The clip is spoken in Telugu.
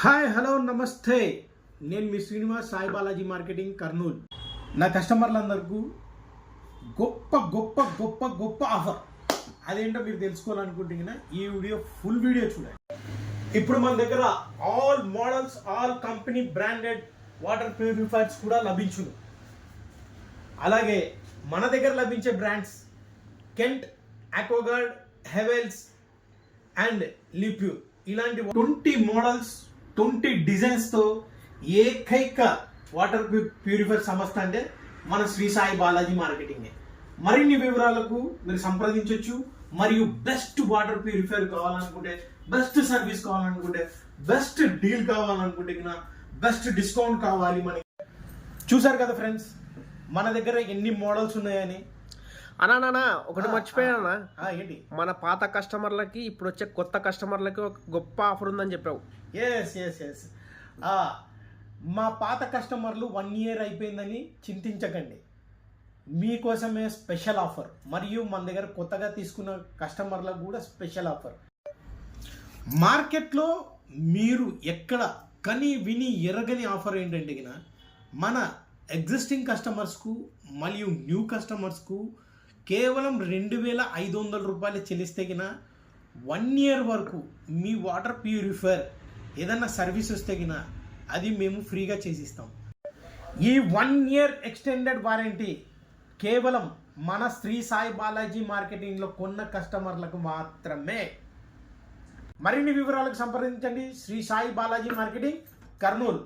హాయ్ హలో నమస్తే, నేను మీ శ్రీనివాస్ సాయి బాలాజీ మార్కెటింగ్ కర్నూలు. నా కస్టమర్లందరికీ గొప్ప గొప్ప గొప్ప గొప్ప ఆఫర్. అదేంటో మీరు తెలుసుకోవాలనుకుంటున్నా ఈ ఫుల్ వీడియో చూడండి. ఇప్పుడు మన దగ్గర all models, all company branded water purifiers కూడా లభించును. అలాగే మన దగ్గర లభించే brands Kent, Aquaguard, Havells and Livpure ఇలాంటి 20 మోడల్స్ 20 డిజైన్స్తో ఏకైక వాటర్ ప్యూరిఫైర్ సంస్థ అంటే మన శ్రీ సాయి బాలాజీ మార్కెటింగే. మరిన్ని వివరాలకు మీరు సంప్రదించవచ్చు. మరియు బెస్ట్ వాటర్ ప్యూరిఫైర్ కావాలనుకుంటే, బెస్ట్ సర్వీస్ కావాలనుకుంటే, బెస్ట్ డీల్ కావాలనుకుంటే, బెస్ట్ డిస్కౌంట్ కావాలి మనకి. చూసారు కదా ఫ్రెండ్స్, మన దగ్గర ఎన్ని మోడల్స్ ఉన్నాయని. అనా ఒకటి మర్చిపోయానా, ఏంటి? మన పాత కస్టమర్లకి ఇప్పుడు వచ్చే కొత్త కస్టమర్లకి ఒక గొప్ప ఆఫర్ ఉందని చెప్పావు. ఎస్ మా పాత కస్టమర్లు 1 year అయిపోయిందని చింతించకండి. మీకోసమే స్పెషల్ ఆఫర్. మరియు మన దగ్గర కొత్తగా తీసుకున్న కస్టమర్లకు కూడా స్పెషల్ ఆఫర్. మార్కెట్లో మీరు ఎక్కడ కని విని ఎరగని ఆఫర్ ఏంటంటే మన ఎగ్జిస్టింగ్ కస్టమర్స్కు మరియు న్యూ కస్టమర్స్కు కేవలం 2,500 రూపాయలు చెల్లిస్తే 1 year వరకు మీ వాటర్ ప్యూరిఫైర్ ఏదన్నా సర్వీస్ వస్తే అది మేము ఫ్రీగా చేసిస్తాం. ఈ 1 year ఎక్స్టెండెడ్ వారంటీ కేవలం మన శ్రీ సాయి బాలాజీ మార్కెటింగ్లో కొన్న కస్టమర్లకు మాత్రమే. మరిన్ని వివరాలకు సంప్రదించండి శ్రీ సాయి బాలాజీ మార్కెటింగ్ కర్నూలు.